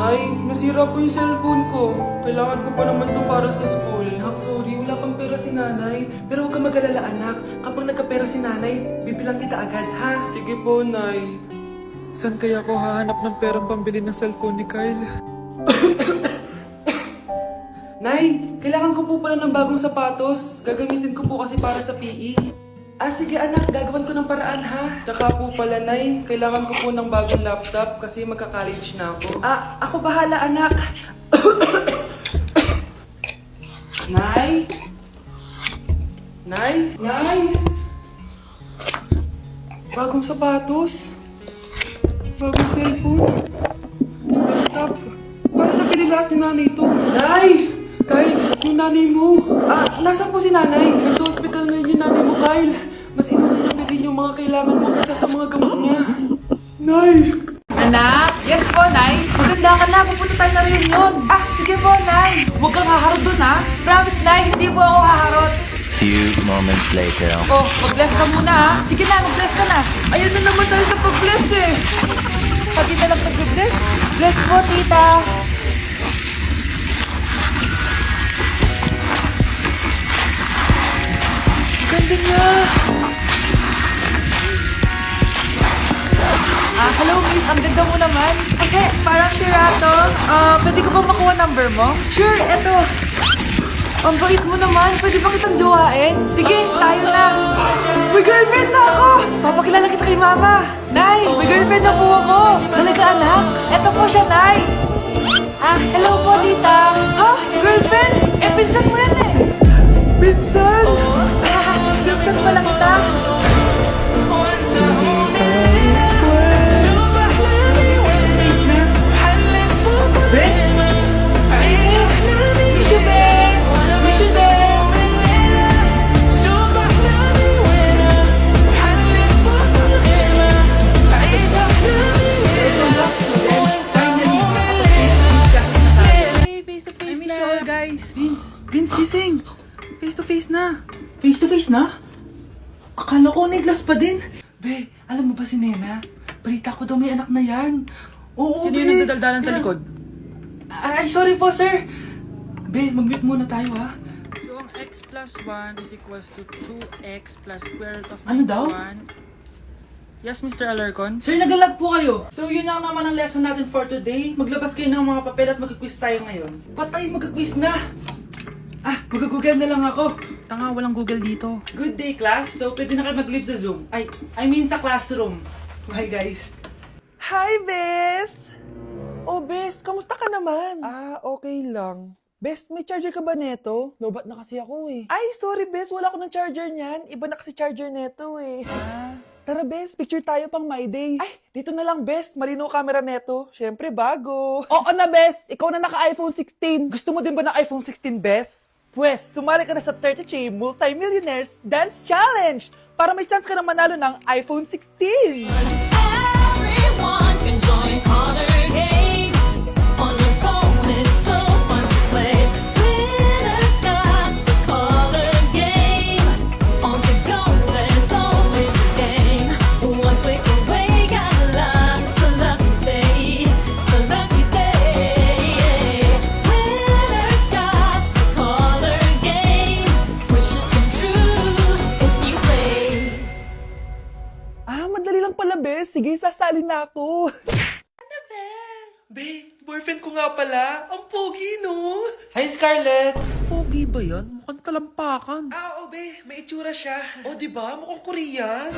Nay, nasira po yung cellphone ko. Kailangan ko pa naman to para sa school. Sorry, wala pang pera si nanay. Pero huwag ka mag-alala anak. Kapag nagkapera si nanay, bibilang kita agad ha. Sige po, Nay. Saan kaya ako hahanap ng perang pambili ng cellphone ni Kyle? Nay, kailangan ko po pala ng bagong sapatos. Gagamitin ko po kasi para sa PE. Sige anak, gagawin ko ng paraan ha. Tsaka po pala Nay, kailangan ko po ng bagong laptop kasi magka-college na ako. Ako bahala anak. Nay? Nay? Nay? Bagong sapatos? Bagong cellphone? Laptop? Parang nabili lahat ni nanay ito. Nay! Kyle, yung nanay mo. Nasaan po si nanay? Nasa hospital ngayon yung nanay mo, Kyle. Mas inuna niya bilhin yung mga kailangan mo kaysa sa mga gamot niya. Nay! Anak? Yes po, Nay. Maganda ka na. Pupunta tayo na reunion. Sige po, Nay. Huwag kang haharot dun, ha? Promise, Nay. Hindi po ako haharot. Few moments later. Oh, mag-bless ka muna, ha? Sige na, mag-bless ka na. Ayun na naman tayo sa pag-bless, eh. Pati na lang pag-bless. Bless po, tita. Ganda niya! Hello, miss. Ang ganda mo naman. Parang si Rato. Pwede ko ba makuha number mo? Sure, eto. Ang bait mo naman. Pwede ba kitang jowain? Sige, tayo na. May girlfriend na ako! Papakilala kita kay mama. Nay, may girlfriend na po ako. Talaga, anak? Eto po siya, Nay. Hello po, tita. Ha? Girlfriend? Pinsan mo yan eh. Pinsan! Pinsan pala kita. Vince, gising! Face to face na! Face to face na? Akala ko neglas pa din! Be, alam mo ba si Nena? Balita ko daw may anak na yan! Oo, Sino be! yung nagdadaldalan sa likod? Ay, sorry po, sir! Be, mag-mute muna tayo, ha? So, ang x plus 1 is equals to 2x plus square root of Ano daw? 1. Yes, Mr. Alarcon? Sir, nagalag po kayo! So, yun lang naman ang lesson natin for today. Maglabas kayo ng mga papel at mag-quiz tayo ngayon. Patay, mag-quiz na! Mag-google na lang ako. Tanga, walang Google dito. Good day, class. So, pwede na kayo mag-leave sa Zoom. I mean sa classroom. Bye, guys. Hi, Bes! Oh, Bes, kamusta ka naman? Okay lang. Bes, may charger ka ba neto? Lobat na kasi ako eh. Ay, sorry, Bes. Wala ko ng charger niyan. Iba na kasi charger neto eh. Tara, Bes. Picture tayo pang My Day. Ay, dito na lang, Bes. Malinaw camera neto. Siyempre, bago. Oo na, Bes. Ikaw na naka-iPhone 16. Gusto mo din ba ng iPhone 16, Bes? Pwes, sumali ka na sa 33 Multi-Millionaires Dance Challenge para may chance ka na manalo ng iPhone 16. Everyone can join Honor Game. On your phone, it's so fun to play. Winner got a color game. On the go, there's always a game. One click away, got a lot. So lucky day, so lucky day. Winner got a color game. Wishes come true if you play. Madali lang pala, Bes. Sige, sasali na ako. Ano, Be, boyfriend ko nga pala. Ang pogi, no? Hi, Scarlett. Pogi ba yan? Mukhang talampakan. Be, may itsura siya. Diba? Mukhang Korean.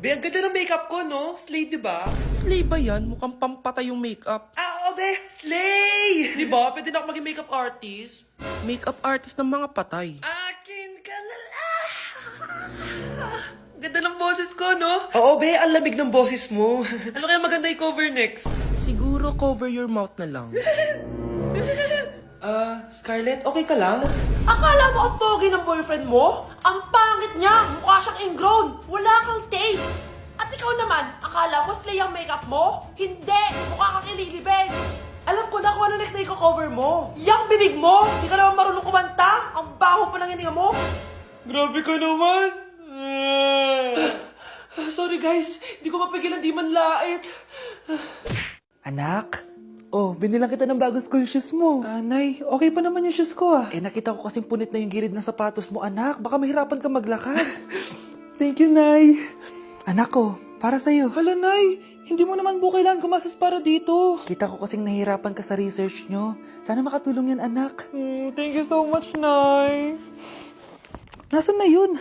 Be, ang ganda ng makeup ko, no? Slay, diba? Slay ba yan? Mukhang pampatay yung makeup. Be, slay! Diba? Pwede na ako maging makeup artist. Makeup artist ng mga patay. Akin ka na lang. Ganda ng boses ko, no? Oo, Be, ang lamig ng boses mo. Ano kaya maganda i-cover next? Siguro cover your mouth na lang. Scarlett, okay ka lang? Akala mo ang pogi ng boyfriend mo? Ang pangit niya! Mukha siyang ingrown! Wala kang taste! At ikaw naman, akala mo slay ang makeup mo? Hindi! Mukha kang ililibing! Alam ko na kung ano next na i-cover mo! Yang bibig mo! Di ka naman marunong kumanta! Ang baho pa ng hininga mo! Grabe ka naman! Sorry guys, hindi ko mapigilan di man lait. Anak? Oh, binilang kita ng bagong school shoes mo. Nay, okay pa naman yung shoes ko nakita ko kasing punit na yung gilid ng sapatos mo, anak. Baka mahirapan ka maglakad. Thank you, Nay. Anak ko, para sa'yo. Hala, Nay. Hindi mo naman po kailangan gumastos para dito. Kita ko kasing nahihirapan ka sa research nyo. Sana makatulong yan, anak. Thank you so much, Nay. Nasaan na yun?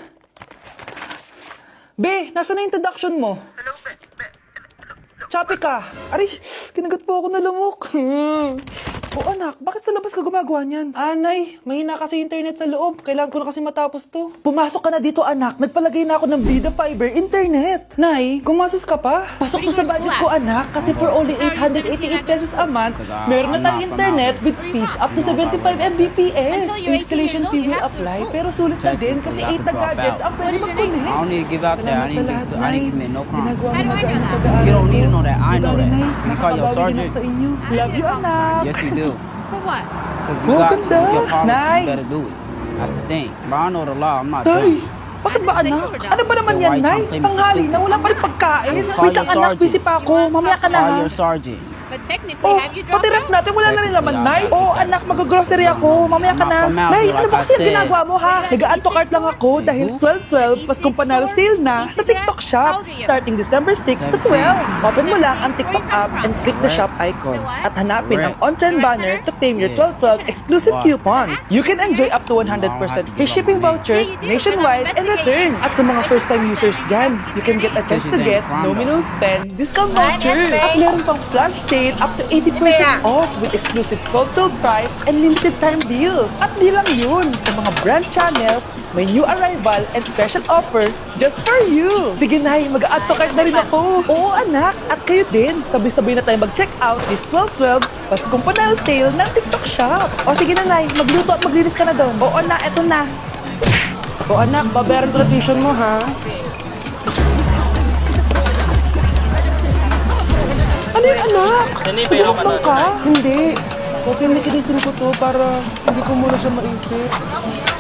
Be, nasaan na yung introduction mo? Hello, Be. Chapi ka. Aray, kinagat po ako na lamok. O anak, bakit sa labas ka gumagawa niyan? Nay, mahina kasi internet sa loob. Kailangan ko na kasi matapos to. Pumasok ka na dito, anak. Nagpalagay na ako ng Vida Fiber Internet. Nay, gumasos ka pa? Pasok to sa budget ko, anak. Kasi for only 888 pesos a month, meron na tayong internet with speeds up to 75 Mbps. Installation fee will apply, pero sulit na din kasi 8 na gadgets ang pwede mag-connect. I don't need to give out there. I Salamat need sa lahat, to Nay. commit no crime. Ginagawa mo How do I magaan know ang that? pag-aaral You don't need to ko. know that. I know Di bali, that. Nay, You can call your nakakabawi din sergeant. ako sa inyo. Love you, anak. Yes, you do. For what? Because you Oh, got to. ganda. It's your policy. Nay. You better do it. That's the thing. But I know the law. I'm not Tay, dumb. bakit ba anak? Ano ba naman Then yan, why Nay? you claim Tanghali it's na, wala pa rin pagkain. Call Wait lang your anak, sergeant. busy pa ako. Mamaya ka na Call ha. your sergeant. But technically, Oh, have you dropped pati ref out? natin, wala na rin laman, Nay. Technically, Oh, I anak, mag-grocery ako. Mamaya ka na. Not from out, Nay, like ano ba I kasi yung said. ginagawa mo, ha? Nag-add to cart lang ako dahil 12-12, Paskong Panalo sale na sa TikTok Shop. Starting December 6 to 12. Open mo lang ang TikTok app and click the shop icon. At hanapin ang on-trend banner to claim your 12-12 exclusive coupons. You can enjoy up to 100% free shipping vouchers nationwide and return. At sa mga first-time users dyan, you can get a chance to get no minimum spend discount vouchers. At meron pang flash sale up to 80% off with exclusive total price and limited time deals. At di lang yun, sa mga brand channels, may new arrival and special offer just for you. Sige Nay, mag-add to cart na rin ako. Oo anak, at kayo din. Sabay-sabay na tayo mag-check out this 12-12 Paskong Panalo sale ng TikTok Shop. O sige na Nay, magluto at maglinis ka na doon. Oo na, eto na. O anak, babayaran ko na tuition mo ha. Ano yun anak? Tulog ka? Hindi. Sabi may kinisin ko to para hindi ko muna siya maisip.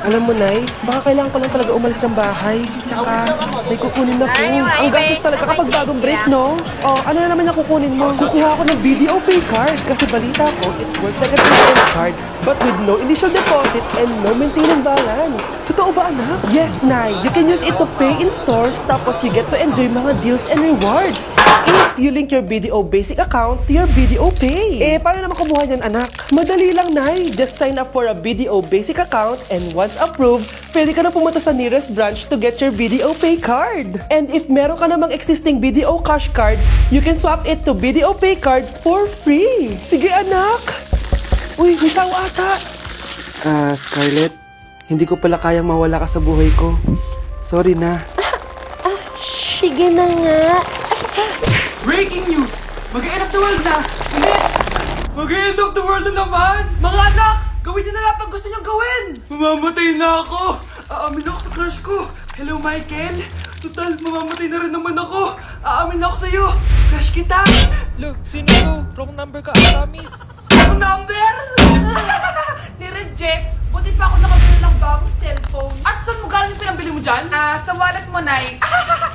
Alam mo, Nay, baka kailangan ko lang talaga umalis ng bahay. Tsaka, may kukunin na po. Ang gastos talaga kapag bagong break, no? Oh, ano na naman yung kukunin mo? Kukuha ako ng video pay card kasi balita ko, it works like a ATM card but with no initial deposit and no maintenance balance. Totoo ba, anak? Yes, Nay. You can use it to pay in stores tapos you get to enjoy mga deals and rewards if you link your BDO Basic account to your BDO Pay. Paano naman kumuha niyan, anak? Madali lang, Nay. Just sign up for a BDO Basic account and once approved, pwede ka na pumunta sa nearest branch to get your BDO Pay card. And if meron ka namang existing BDO Cash card, you can swap it to BDO Pay card for free. Sige, anak. Uy, may tao ata. Scarlett, hindi ko pala kayang mawala ka sa buhay ko. Sorry na. Sige na nga. Breaking news! Mag-end of the world na! Hindi! Mag-end of the world na naman! Mga anak! Gawin niyo na lahat ng gusto niyong gawin! Mamamatay na ako! Aamin ako sa crush ko! Hello, Michael! Total, mamamatay na rin naman ako! Aamin ako sa'yo! Crush kita! Lo, sino ko? Wrong number ka, promise! Wrong number? Ni-reject! Buti pa ako nakabili ng bagong cellphone. At saan mo galing pinambili mo dyan? Sa wallet mo, Nay.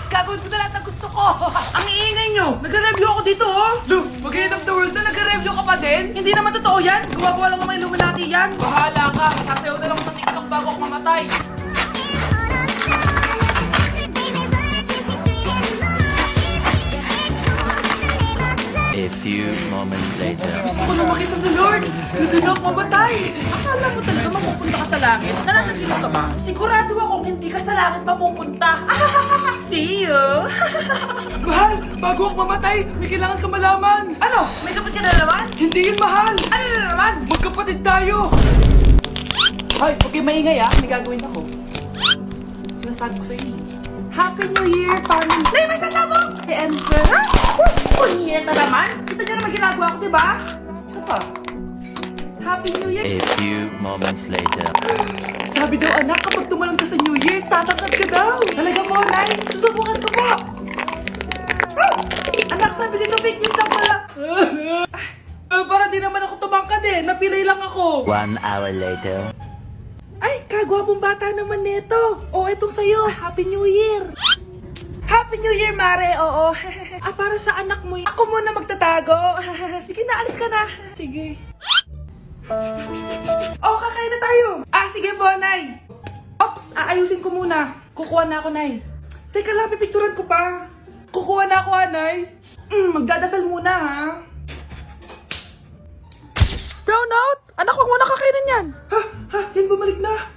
Gagawin ko na lahat ng gusto ko. Ang iingay nyo. Nag-review ako dito, oh. Lu, mag-end of the world na nag-review ka pa din? Hindi naman totoo yan. Gawa-gawa lang naman Illuminati yan. Bahala ka. Sasayaw na lang ako sa TikTok bago ako mamatay. A few moments later. Gusto ko na makita si Lord. Hindi na ako mamatay. Akala mo talaga mapupunta ka sa langit? Nananagin ka ba? Sigurado akong hindi ka sa langit mapupunta. See you! Mahal, bago ako mamatay, may kailangan ka malaman. Ano? May kapatid ka na naman? Hindi yun, mahal. Ano na naman? Magkapatid tayo. Hoy, huwag kayo maingay ah. May gagawin ako. Sinasabi ko sa inyo. Happy New Year, family! Nay, may sasabog! The Emperor? Punyeta naman! Kita niyo naman ginagawa ko, diba? Isa pa. Happy New Year! A few moments later. Sabi daw, anak, kapag tumalon ka sa New Year, tatangkad ka daw! Talaga po, Nay! Susubukan ko po! Anak, sabi dito, fake news lang pala! Para di naman ako tumangkad eh! Napilay lang ako! 1 hour later. Ay, kagwapong bata naman nito. O, etong sa'yo. Happy New Year. Happy New Year, Mare! Oo. Para sa anak mo yun. Ako muna magtatago. Sige na, alis ka na. Sige. Kakain na tayo. Sige po, Nay. Ops, aayusin ko muna. Kukuha na ako, Nay. Teka lang, pipicturan ko pa. Kukuha na ako, Nay. Magdadasal muna, ha? Brownout? Anak, wag mo na kakainin yan. Ha? Yan bumalik na.